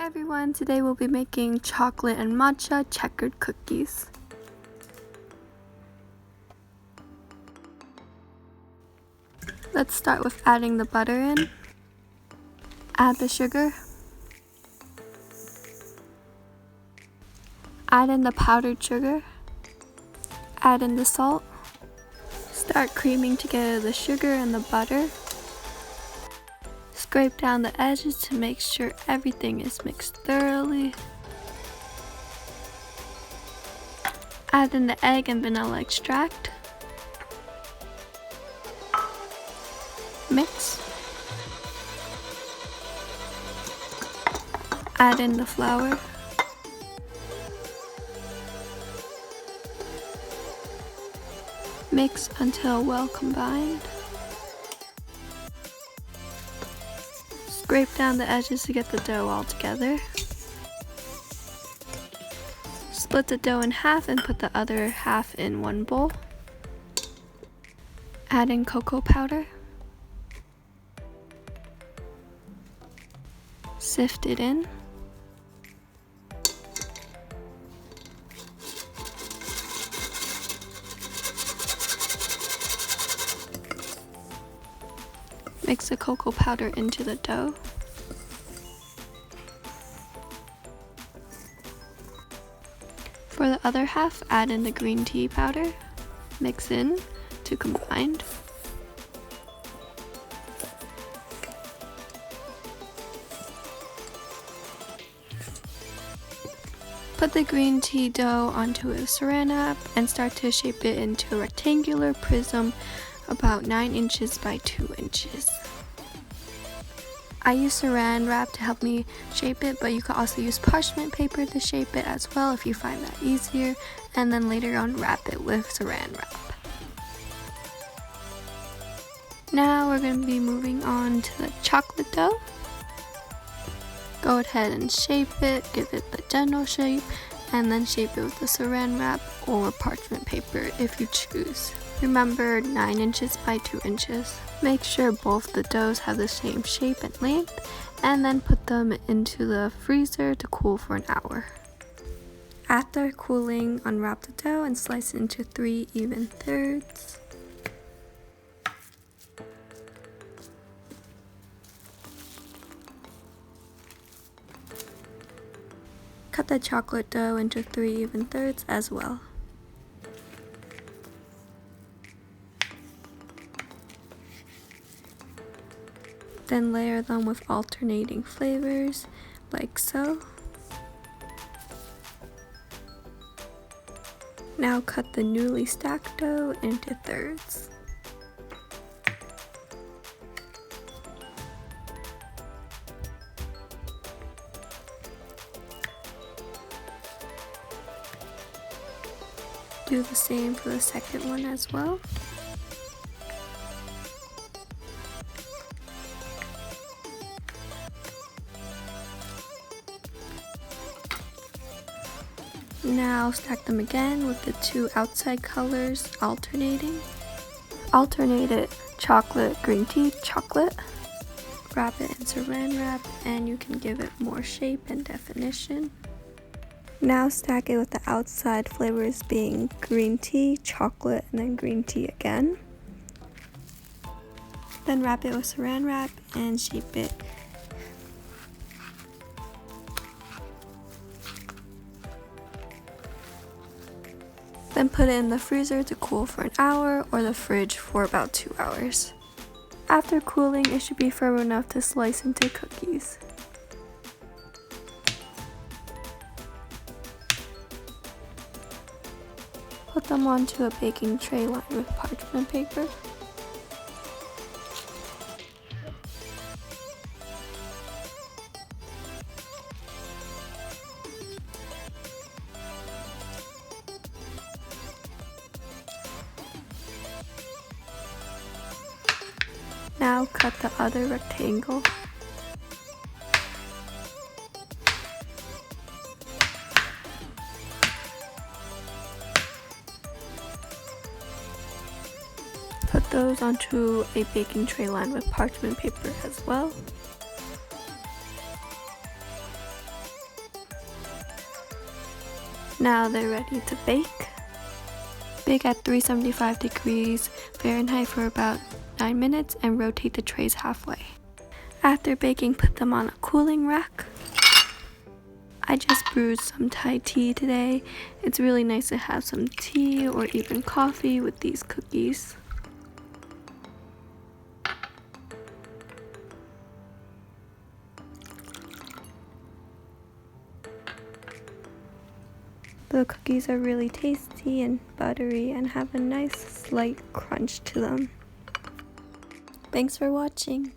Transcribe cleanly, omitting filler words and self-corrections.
Hi everyone, today we'll be making chocolate and matcha checkered cookies. Let's start with adding the butter in. Add the sugar. Add in the powdered sugar. Add in the salt. Start creaming together the sugar and the butter. Scrape down the edges to make sure everything is mixed thoroughly. Add in the egg and vanilla extract. Mix. Add in the flour. Mix until well combined. Scrape down the edges to get the dough all together. Split the dough in half and put the other half in one bowl. Add in cocoa powder. Sift it in. Mix the cocoa powder into the dough. For the other half, add in the green tea powder. Mix in to combine. Put the green tea dough onto a saran wrap and start to shape it into a rectangular prism about 9 inches by 2 inches. I use saran wrap to help me shape it, but you could also use parchment paper to shape it as well if you find that easier, and then later on wrap it with saran wrap. Now we're going to be moving on to the chocolate dough. Go ahead and shape it, give it the general shape, and then shape it with the saran wrap or parchment paper if you choose. Remember 9 inches by 2 inches. Make sure both the doughs have the same shape and length, and then put them into the freezer to cool for an hour. After cooling, unwrap the dough and slice it into 3 even thirds. Cut the chocolate dough into 3 even thirds as well. Then layer them with alternating flavors, like so. Now cut the newly stacked dough into thirds. Do the same for the second one as well. Now stack them again with the 2 outside colors alternating. Alternate it chocolate, green tea, chocolate. Wrap it in saran wrap and you can give it more shape and definition. Now stack it with the outside flavors being green tea, chocolate, and then green tea again. Then wrap it with saran wrap and shape it. Then put it in the freezer to cool for an hour or the fridge for about 2 hours. After cooling, it should be firm enough to slice into cookies. Put them onto a baking tray lined with parchment paper. Now cut the other rectangle. Put those onto a baking tray lined with parchment paper as well. Now they're ready to bake. Bake at 375 degrees Fahrenheit for about 9 minutes and rotate the trays halfway. After baking, put them on a cooling rack. I just brewed some Thai tea today. It's really nice to have some tea or even coffee with these cookies. The cookies are really tasty and buttery and have a nice slight crunch to them. Thanks for watching.